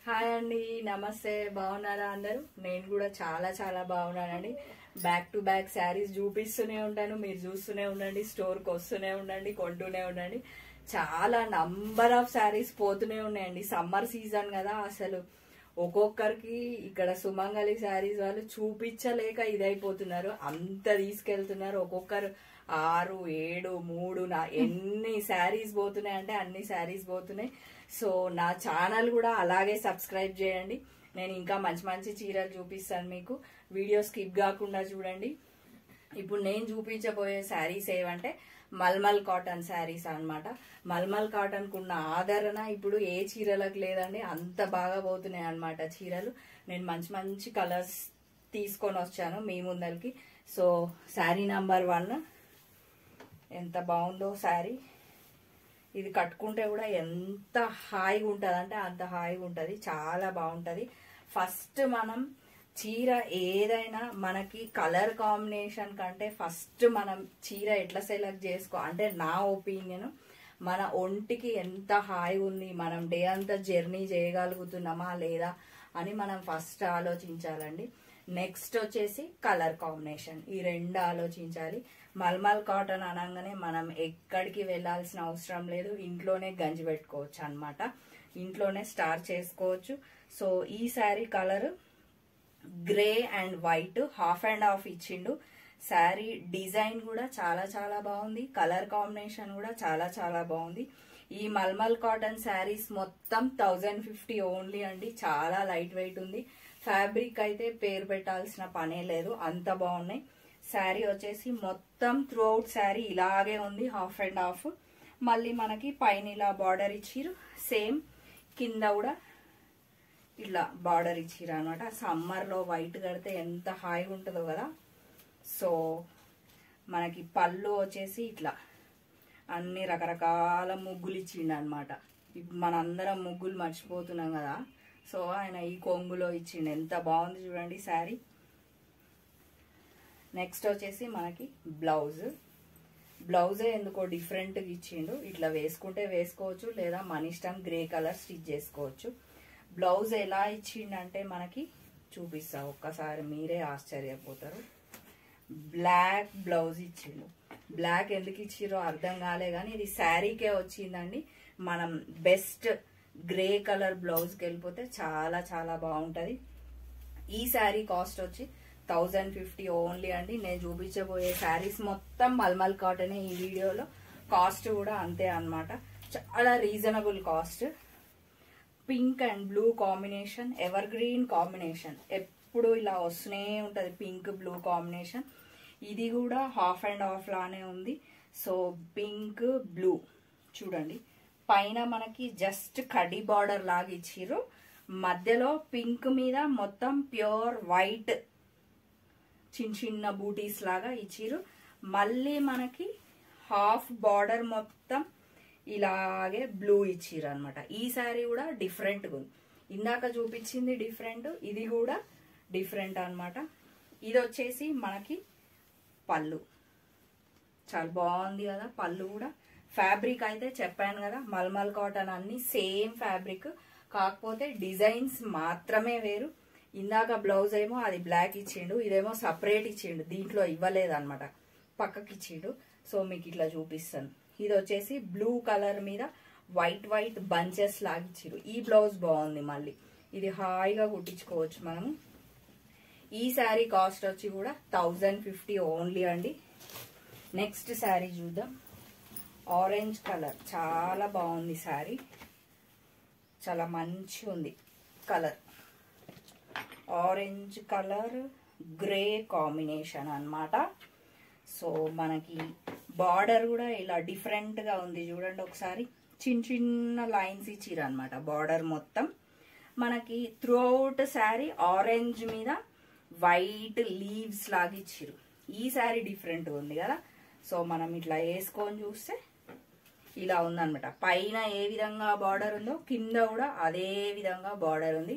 Hi అండి, నమస్తే. బాగున్నారా అందరూ? నేను కూడా చాలా చాలా బాగున్నానండి. బ్యాక్ టు బ్యాక్ శారీస్ చూపిస్తూనే ఉంటాను, మీరు చూస్తూనే ఉండండి, స్టోర్కి వస్తూనే ఉండండి, కొంటూనే ఉండండి. చాలా నంబర్ ఆఫ్ శారీస్ పోతూనే ఉన్నాయండి. సమ్మర్ సీజన్ కదా, అసలు ఒక్కొక్కరికి ఇక్కడ సుమంగళి శారీస్ వాళ్ళు చూపించలేక ఇదైపోతున్నారు. అంత తీసుకెళ్తున్నారు. ఒక్కొక్కరు 6, 7, 3 ఎన్ని శారీస్ పోతున్నాయి అంటే అన్ని శారీస్ పోతున్నాయి. సో నా ఛానల్ కూడా అలాగే సబ్స్క్రైబ్ చేయండి. నేను ఇంకా మంచి మంచి చీరలు చూపిస్తాను మీకు. వీడియో స్కిప్ కాకుండా చూడండి. ఇప్పుడు నేను చూపించబోయే శారీస్ ఏవంటే మల్మల్ కాటన్ శారీస్ అన్నమాట. మల్మల్ కాటన్ కున్న ఆదరణ ఇప్పుడు ఏ చీరలకు లేదండి. అంత బాగా పోతున్నాయి అన్నమాట చీరలు. నేను మంచి మంచి కలర్స్ తీసుకొని వచ్చాను మీ ముందరికి. సో శారీ నంబర్ 1 ఎంత బాగుందో శారీ. ఇది కట్టుకుంటే కూడా ఎంత హాయిగా ఉంటుంది అంటే అంత హాయిగా ఉంటుంది, చాలా బాగుంటుంది. ఫస్ట్ మనం చీర ఏదైనా మనకి కలర్ కాంబినేషన్ కంటే ఫస్ట్ మనం చీర ఎట్లా సెలెక్ట్ చేసుకో అంటే నా ఒపీనియన్, మన ఒంటికి ఎంత హాయి ఉంది, మనం డే అంతా జర్నీ చేయగలుగుతున్నామా లేదా అని మనం ఫస్ట్ ఆలోచించాలండి. నెక్స్ట్ వచ్చేసి కలర్ కాంబినేషన్, ఈ రెండు ఆలోచించాలి. మల్మల్ కాటన్ అనగానే మనం ఎక్కడికి వెళ్ళాల్సిన అవసరం లేదు, ఇంట్లోనే గంజి పెట్టుకోవచ్చు అన్నమాట, ఇంట్లోనే స్టార్ చేసుకోవచ్చు. సో ఈ sari colour grey and white, half and half ఇచ్చిండు. శారీ డిజైన్ కూడా చాలా చాలా బాగుంది, కలర్ కాంబినేషన్ కూడా చాలా చాలా బాగుంది. ఈ మల్మల్ కాటన్ శారీస్ మొత్తం 1050 ఓన్లీ అండి. చాలా లైట్ వెయిట్ ఉంది. ఫ్యాబ్రిక్ అయితే పేరు పెట్టాల్సిన పనే లేదు, అంత బాగున్నాయి. శారీ వచ్చేసి మొత్తం త్రూ అవుట్ శారీ ఇలాగే ఉంది, హాఫ్ అండ్ హాఫ్. మళ్ళీ మనకి పైన ఇలా బార్డర్ ఇచ్చిరు, సేమ్ కింద కూడా ఇలా బార్డర్ ఇచ్చిరు అనమాట. సమ్మర్లో వైట్ కడితే ఎంత హాయిగా ఉంటుందో కదా. సో మనకి పళ్ళు వచ్చేసి ఇట్లా అన్ని రకరకాల ముగ్గులు ఇచ్చిండు అనమాట. మనందరం ముగ్గులు మర్చిపోతున్నాం కదా, సో ఆయన ఈ కొంగులో ఇచ్చిండు. ఎంత బాగుంది చూడండి శారీ. నెక్స్ట్ వచ్చేసి మనకి బ్లౌజే ఎందుకో డిఫరెంట్గా ఇచ్చిండు. ఇట్లా వేసుకుంటే వేసుకోవచ్చు, లేదా మన ఇష్టం గ్రే కలర్ స్టిచ్ చేసుకోవచ్చు. బ్లౌజ్ ఎలా ఇచ్చిండంటే మనకి చూపిస్తా ఒక్కసారి, మీరే ఆశ్చర్యపోతారు. బ్లాక్ బ్లౌజ్ ఇచ్చిండు. బ్లాక్ ఎందుకు ఇచ్చిరో అర్థం కాలే కానీ ఇది శారీకే వచ్చిందండి. మనం బెస్ట్ గ్రే కలర్ బ్లౌజ్కి వెళ్ళిపోతే చాలా చాలా బాగుంటుంది. ఈ శారీ కాస్ట్ వచ్చి 1050 ఓన్లీ అండి. నేను చూపించబోయే శారీస్ మొత్తం మల్మల్ కాటనే. ఈ వీడియోలో కాస్ట్ కూడా అంతే అన్నమాట, చాలా reasonable cost. Pink and blue combination, ever green combination, ఎప్పుడు ఇలా వస్తూనే ఉంటుంది పింక్ బ్లూ కాంబినేషన్. ఇది కూడా హాఫ్ అండ్ హాఫ్ లానే ఉంది. సో పింక్ బ్లూ చూడండి, పైన మనకి జస్ట్ కడి బార్డర్ లాగా ఇచ్చిర్రు, మధ్యలో పింక్ మీద మొత్తం ప్యూర్ వైట్ చిన్న చిన్న బూటీస్ లాగా ఇచ్చిర్రు. మళ్ళీ మనకి హాఫ్ బార్డర్ మొత్తం ఇలాగే బ్లూ ఇచ్చిర్రు అనమాట. ఈ శారీ కూడా డిఫరెంట్గా ఉంది. ఇందాక చూపించింది డిఫరెంట్, ఇది కూడా డిఫరెంట్ అనమాట. ఇది వచ్చేసి మనకి పళ్ళు, చాలా బాగుంది కదా పళ్ళు కూడా. ఫ్యాబ్రిక్ అయితే చెప్పాను కదా, మల్మల్ కాటన్ అన్ని సేమ్ ఫ్యాబ్రిక్, కాకపోతే డిజైన్స్ మాత్రమే వేరు. ఇందాక బ్లౌజ్ ఏమో అది బ్లాక్ ఇచ్చిండు, ఇదేమో సపరేట్ ఇచ్చిండు, దీంట్లో ఇవ్వలేదు అనమాట, పక్కకి ఇచ్చిండు. సో మీకు ఇట్లా చూపిస్తాను. ఇది వచ్చేసి బ్లూ కలర్ మీద వైట్ బంచెస్ లాగా ఇచ్చిరు. ఈ బ్లౌజ్ బాగుంది, మళ్ళీ ఇది హాయిగా కుట్టించుకోవచ్చు మనము. ఈ శారీ కాస్ట్ వచ్చి కూడా 1050 ఓన్లీ అండి. నెక్స్ట్ శారీ చూద్దాం. ఆరెంజ్ కలర్, చాలా బాగుంది శారీ, చాలా మంచి ఉంది colour. Orange colour grey combination అన్నమాట. సో మనకి బార్డర్ కూడా ఇలా డిఫరెంట్గా ఉంది చూడండి ఒకసారి, చిన్న చిన్న లైన్స్ ఇచ్చిరు అనమాట బార్డర్ మొత్తం. మనకి త్రూ అవుట్ శారీ ఆరెంజ్ మీద వైట్ లీవ్స్ లాగా ఇచ్చిరు. ఈ శారీ డిఫరెంట్గా ఉంది కదా. సో మనం ఇట్లా వేసుకొని చూస్తే ఇలా ఉందన్నమాట. పైన ఏ విధంగా బార్డర్ ఉందో కింద కూడా అదే విధంగా బార్డర్ ఉంది.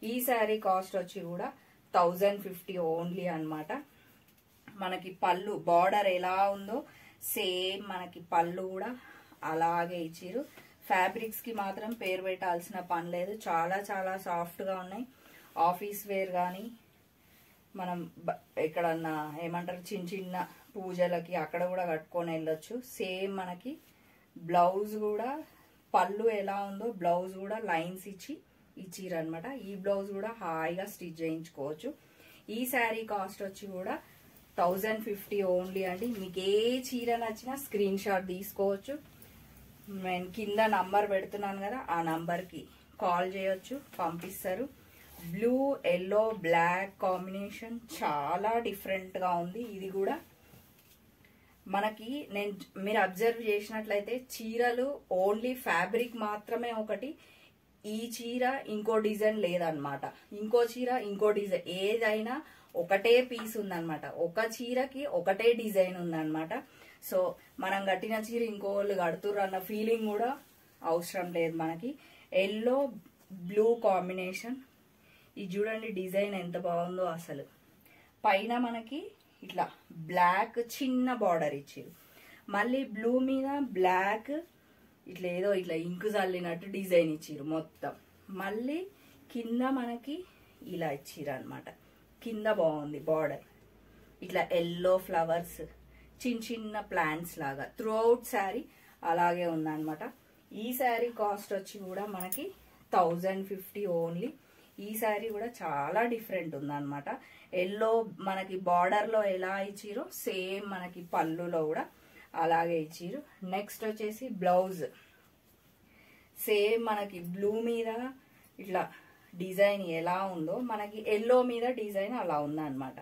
ఈ శారీ కాస్ట్ వచ్చి కూడా 1050 ఓన్లీ అన్నమాట. మనకి పళ్ళు బార్డర్ ఎలా ఉందో సేమ్ మనకి పళ్ళు కూడా అలాగే ఇచ్చిరు. ఫ్యాబ్రిక్స్ కి మాత్రం పేరు పెట్టాల్సిన పని లేదు. చాలా చాలా సాఫ్ట్ గా ఉన్నాయి. ఆఫీస్ వేర్ కానీ మనం ఎక్కడన్నా ఏమంటారు చిన్న చిన్న పూజలకి అక్కడ కూడా కట్టుకొని వెళ్ళొచ్చు. సేమ్ మనకి బ్లౌజ్ కూడా పళ్ళు ఎలా ఉందో బ్లౌజ్ కూడా లైన్స్ ఇచ్చిరనమాట. ఈ బ్లౌజ్ కూడా హాయిగా స్టిచ్ చేయించుకోవచ్చు. ఈ శారీ కాస్ట్ వచ్చి కూడా 1050 ఓన్లీ అండి. మీకు ఏ చీర నచ్చినా స్క్రీన్ షాట్ తీసుకోవచ్చు. నేను కింద నంబర్ పెడుతున్నాను కదా, ఆ నంబర్కి కాల్ చేయొచ్చు, పంపిస్తారు. బ్లూ ఎల్లో బ్లాక్ కాంబినేషన్ చాలా డిఫరెంట్గా ఉంది. ఇది కూడా మనకి మీరు అబ్జర్వ్ చేసినట్లయితే చీరలు ఓన్లీ ఫ్యాబ్రిక్ మాత్రమే ఒకటి, ఈ చీర ఇంకో డిజైన్ లేదనమాట, ఇంకో చీర ఇంకో డిజైన్, ఏదైనా ఒకటే పీస్ ఉందన్నమాట. ఒక చీరకి ఒకటే డిజైన్ ఉందన్నమాట. సో మనం కట్టిన చీర ఇంకో వాళ్ళు కడుతుర్రు అన్న ఫీలింగ్ కూడా అవసరం లేదు మనకి. ఎల్లో బ్లూ కాంబినేషన్, ఇది చూడండి డిజైన్ ఎంత బాగుందో అసలు. పైన మనకి ఇట్లా బ్లాక్ చిన్న బార్డర్ ఇచ్చారు, మళ్ళీ బ్లూ మీద బ్లాక్ ఇట్లా ఏదో ఇట్లా ఇంకు చల్లినట్టు డిజైన్ ఇచ్చిర్రు మొత్తం. మళ్ళీ కింద మనకి ఇలా ఇచ్చిర్రు అనమాట. కింద బాగుంది బార్డర్, ఇట్లా ఎల్లో ఫ్లవర్స్ చిన్న చిన్న ప్లాంట్స్ లాగా త్రూ అవుట్ శారీ అలాగే ఉందన్నమాట. ఈ శారీ కాస్ట్ వచ్చి కూడా మనకి 1050 ఓన్లీ. ఈ శారీ కూడా చాలా డిఫరెంట్ ఉందన్నమాట. ఎల్లో మనకి బార్డర్ లో ఎలా ఇచ్చిరో సేమ్ మనకి పళ్ళులో కూడా అలాగే ఇచ్చిరు. నెక్స్ట్ వచ్చేసి బ్లౌజ్ సేమ్ మనకి బ్లూ మీద ఇట్లా డిజైన్ ఎలా ఉందో మనకి ఎల్లో మీద డిజైన్ అలా ఉందన్నమాట.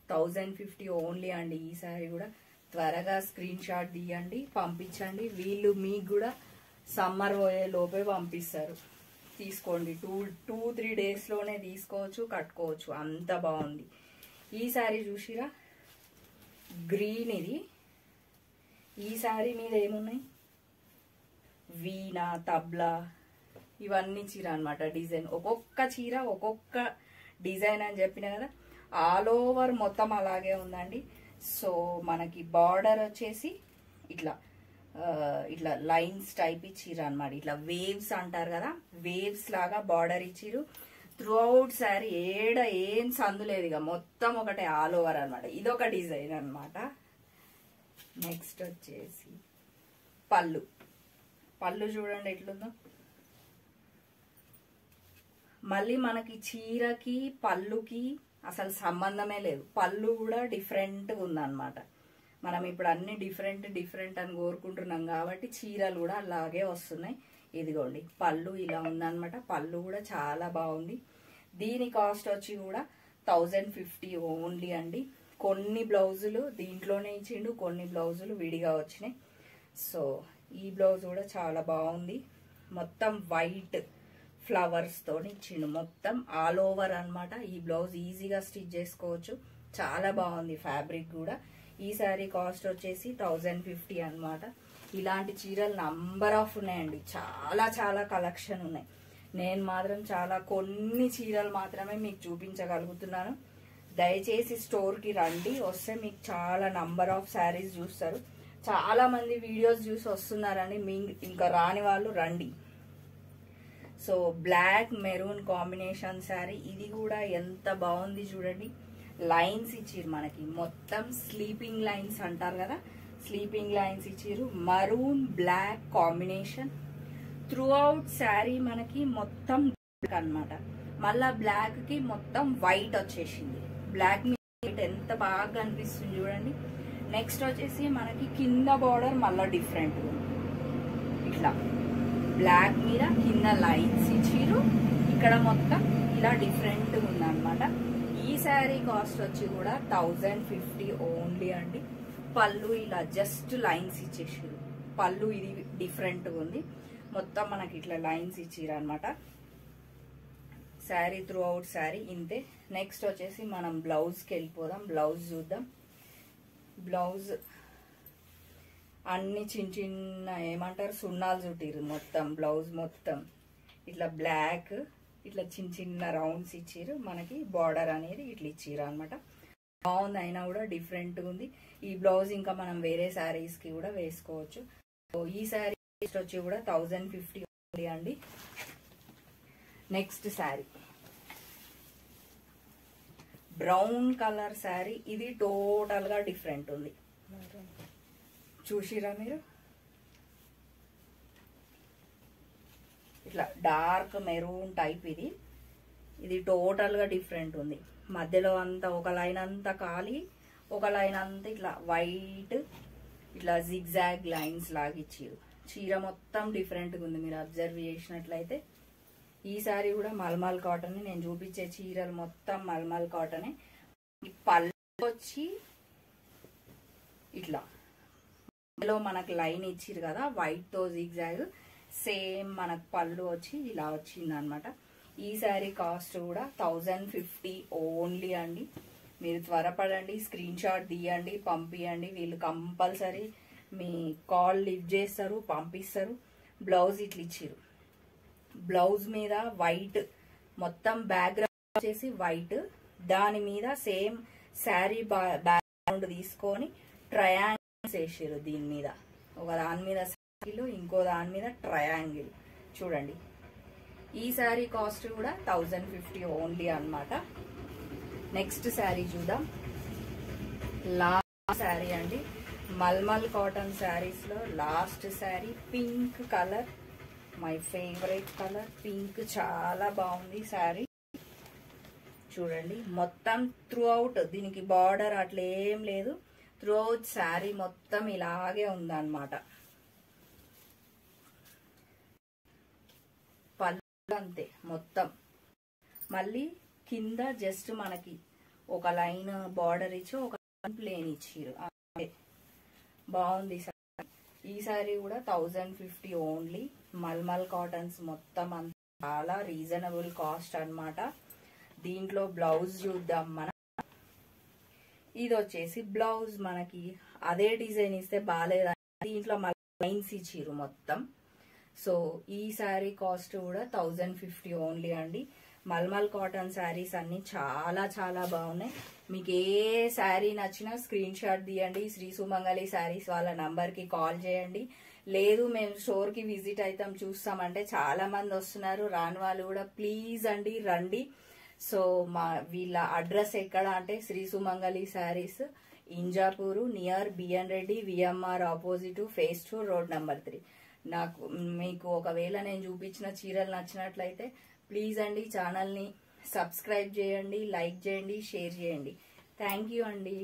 1050 ఓన్లీ అండి. ఈ శారీ కూడా త్వరగా స్క్రీన్ షాట్ తీయండి, పంపించండి. వీళ్ళు మీకు కూడా సమ్మర్ పోయే లోపే పంపిస్తారు. తీసుకోండి, 2-3 డేస్ లోనే తీసుకోవచ్చు, కట్టుకోవచ్చు, అంత బాగుంది. ఈ శారీ చూసిరా గ్రీన్, ఇది ఈ శారీ మీద ఏమున్నాయి వీణా తబ్లా ఇవన్నీ చీర అనమాట. డిజైన్ ఒక్కొక్క చీర ఒక్కొక్క డిజైన్ అని చెప్పిన కదా, ఆల్ ఓవర్ మొత్తం అలాగే ఉందండి. సో మనకి బార్డర్ వచ్చేసి ఇట్లా ఇట్లా లైన్స్ టైప్ ఇచ్చిర్రు అనమాట. ఇట్లా వేవ్స్ అంటారు కదా, వేవ్స్ లాగా బార్డర్ ఇచ్చిర్రు. త్రూ అవుట్ శారీ ఏడ ఏం సందు లేదు, ఇక మొత్తం ఒకటే ఆల్ ఓవర్ అనమాట. ఇదొక డిజైన్ అనమాట. నెక్స్ట్ వచ్చేసి పళ్ళు, పళ్ళు చూడండి ఎట్లుందో. మళ్ళీ మనకి చీరకి పళ్ళుకి అసలు సంబంధమే లేదు, పళ్ళు కూడా డిఫరెంట్గా ఉందన్నమాట. మనం ఇప్పుడు అన్ని డిఫరెంట్ అని కోరుకుంటున్నాం కాబట్టి చీరలు కూడా అలాగే వస్తున్నాయి. ఇదిగోండి పళ్ళు ఇలా ఉందన్నమాట. పళ్ళు కూడా చాలా బాగుంది. దీని కాస్ట్ వచ్చి కూడా 1050 ఓన్లీ అండి. కొన్ని బ్లౌజులు దీంట్లోనే ఇచ్చిండు, కొన్ని బ్లౌజులు విడిగా వచ్చినాయి. సో ఈ బ్లౌజ్ కూడా చాలా బాగుంది. మొత్తం వైట్ ఫ్లవర్స్ తోని ఇచ్చిండు, మొత్తం ఆల్ ఓవర్ అనమాట. ఈ బ్లౌజ్ ఈజీగా స్టిచ్ చేసుకోవచ్చు, చాలా బాగుంది ఫ్యాబ్రిక్ కూడా. ఈ శారీ కాస్ట్ వచ్చేసి 1050 అనమాట. ఇలాంటి చీరలు నంబర్ ఆఫ్ ఉన్నాయండి, చాలా చాలా కలెక్షన్ ఉన్నాయి. నేను మాత్రం చాలా కొన్ని చీరలు మాత్రమే మీకు చూపించగలుగుతున్నాను. దయచేసి స్టోర్కి రండి, వస్తే మీకు చాలా నంబర్ ఆఫ్ శారీస్ చూస్తారు. చాలా మంది వీడియోస్ చూసి వస్తున్నారని ఇంకా రాని వాళ్ళు రండి. So black maroon combination sari, ఇది కూడా ఎంత బాగుంది చూడండి. లైన్స్ ఇచ్చిర్రు మనకి, మొత్తం స్లీపింగ్ లైన్స్ అంటారు కదా, స్లీపింగ్ లైన్స్ ఇచ్చిర్రు. Maroon black combination throughout sari మనకి మొత్తం బ్లాక్ అనమాట. మళ్ళా బ్లాక్ కి మొత్తం వైట్ వచ్చేసింది. బ్లాక్ మీద ఎంత బాగా కనిపిస్తుంది చూడండి. నెక్స్ట్ వచ్చేసి మనకి కింద బార్డర్ మళ్ళీ డిఫరెంట్, ఇట్లా బ్లాక్ మీద కింద లైన్స్ ఇచ్చిర్రు. ఇక్కడ మొత్తం ఇలా డిఫరెంట్ ఉందన్నమాట. ఈ శారీ కాస్ట్ వచ్చి కూడా 1050 ఓన్లీ అండి. పళ్ళు ఇలా జస్ట్ లైన్స్ ఇచ్చేసారు, పళ్ళు ఇది డిఫరెంట్ ఉంది, మొత్తం మనకి ఇట్లా లైన్స్ ఇచ్చిర్రు అనమాట. శారీ త్రూ అవుట్ శారీ ఇంతే. నెక్స్ట్ వచ్చేసి మనం బ్లౌజ్కి వెళ్ళిపోదాం. బ్లౌజ్ చూద్దాం. బ్లౌజ్ అన్ని చిన్న చిన్న ఏమంటారు సున్నాలు చుట్టిర్రు మొత్తం. బ్లౌజ్ మొత్తం ఇట్లా బ్లాక్ ఇట్లా చిన్న చిన్న రౌండ్స్ ఇచ్చిర్రు. మనకి బార్డర్ అనేది ఇట్లా ఇచ్చిర్రు అనమాట. బాగుంది, అయినా కూడా డిఫరెంట్ ఉంది. ఈ బ్లౌజ్ ఇంకా మనం వేరే శారీస్ కి కూడా వేసుకోవచ్చు. ఈ శారీ వచ్చి కూడా 1050 అండి. Next sari brown colour sari. ఇది టోటల్ గా డిఫరెంట్ ఉంది, చూసిరా మీరు. ఇట్లా డార్క్ మెరూన్ టైప్. ఇది టోటల్ గా డిఫరెంట్ ఉంది. మధ్యలో అంతా ఒక లైన్ అంతా ఖాళీ, ఒక లైన్ అంతా ఇట్లా వైట్, ఇట్లా జిగ్జాగ్ లైన్స్ లాగా ఇచ్చారు. చీర మొత్తం డిఫరెంట్ గా ఉంది. మీరు అబ్జర్వ్ చేసినట్లయితే ఈ సారీ కూడా మల్మల్ కాటన్. నేను చూపించే చీరలు మొత్తం మల్మల్ కాటనే. పళ్ళు వచ్చి ఇట్లా మధ్యలో మనకు లైన్ ఇచ్చిరు కదా వైట్ తో జిగ్జాగ్, సేమ్ మనకు పళ్ళు వచ్చి ఇలా వచ్చింది అనమాట. ఈ శారీ కాస్ట్ కూడా 1050 ఓన్లీ అండి. మీరు త్వరపడండి, స్క్రీన్ షాట్ తీయండి, పంపియండి. వీళ్ళు కంపల్సరీ మీ కాల్ లిఫ్ట్ చేస్తారు, పంపిస్తారు. బ్లౌజ్ ఇట్లా ఇచ్చిరు. బ్లౌజ్ మీద వైట్ మొత్తం బ్యాక్గ్రౌండ్ వచ్చేసి వైట్, దాని మీద సేమ్ శారీ బ్యాక్గ్రౌండ్ తీసుకొని ట్రయాంగిల్స్ వేసారు. దీని మీద ఒక దాని మీద సర్కిల్, ఇంకో దాని మీద ట్రయాంగిల్. చూడండి, ఈ శారీ కాస్ట్ కూడా 1050 ఓన్లీ అన్నమాట. నెక్స్ట్ శారీ చూద్దాం. లాస్ట్ శారీ అండి, మల్మల్ కాటన్ శారీస్ లో last sari. Pink colour, my favourite colour pink. చాలా బాగుంది శారీ. చూడండి, మొత్తం త్రూ అవుట్ దీనికి బార్డర్ అట్లా ఏం లేదు. త్రూ అవుట్ శారీ మొత్తం ఇలాగే ఉందన్నమాట. పళ్ళు అంతే మొత్తం. మళ్ళీ కింద జస్ట్ మనకి ఒక లైన్ బార్డర్ ఇచ్చి ఒక ప్లేన్ ఇచ్చిరు. బాగుంది సారీ. ఈ సారీ కూడా 1050 ఓన్లీ. మల్మల్ కాటన్స్ మొత్తం అంతా చాలా రీజనబుల్ కాస్ట్ అన్నమాట. దీంట్లో బ్లౌజ్ చూద్దాం మనం. ఇది వచ్చేసి బ్లౌజ్ మనకి అదే డిజైన్ ఇస్తే బాగాలేదు, దీంట్లో లైన్స్ ఇచ్చిరు మొత్తం. సో ఈ శారీ కాస్ట్ కూడా 1050 ఓన్లీ అండి. మల్మల్ కాటన్ శారీస్ అన్ని చాలా చాలా బాగున్నాయి. మీకు ఏ శారీ నచ్చినా స్క్రీన్ షాట్ తీయండి. శ్రీ సుమంగళి శారీస్ వాళ్ళ నంబర్ కి కాల్ చేయండి. లేదు మేము స్టోర్ కి విజిట్ అవుతాం చూస్తామంటే చాలా మంది వస్తున్నారు, రాని వాళ్ళు కూడా ప్లీజ్ అండి రండి. సో మా వీళ్ళ అడ్రస్ ఎక్కడ అంటే Shri Sumangali sarees, Injapur, near BN Reddy VMR opposite, phase 2, road number 3. మీకు ఒకవేళ నేను చూపించిన చీరలు నచ్చినట్లయితే ప్లీజ్ అండి ఛానల్ని సబ్స్క్రైబ్ చేయండి, లైక్ చేయండి, షేర్ చేయండి. థ్యాంక్ యూ అండి.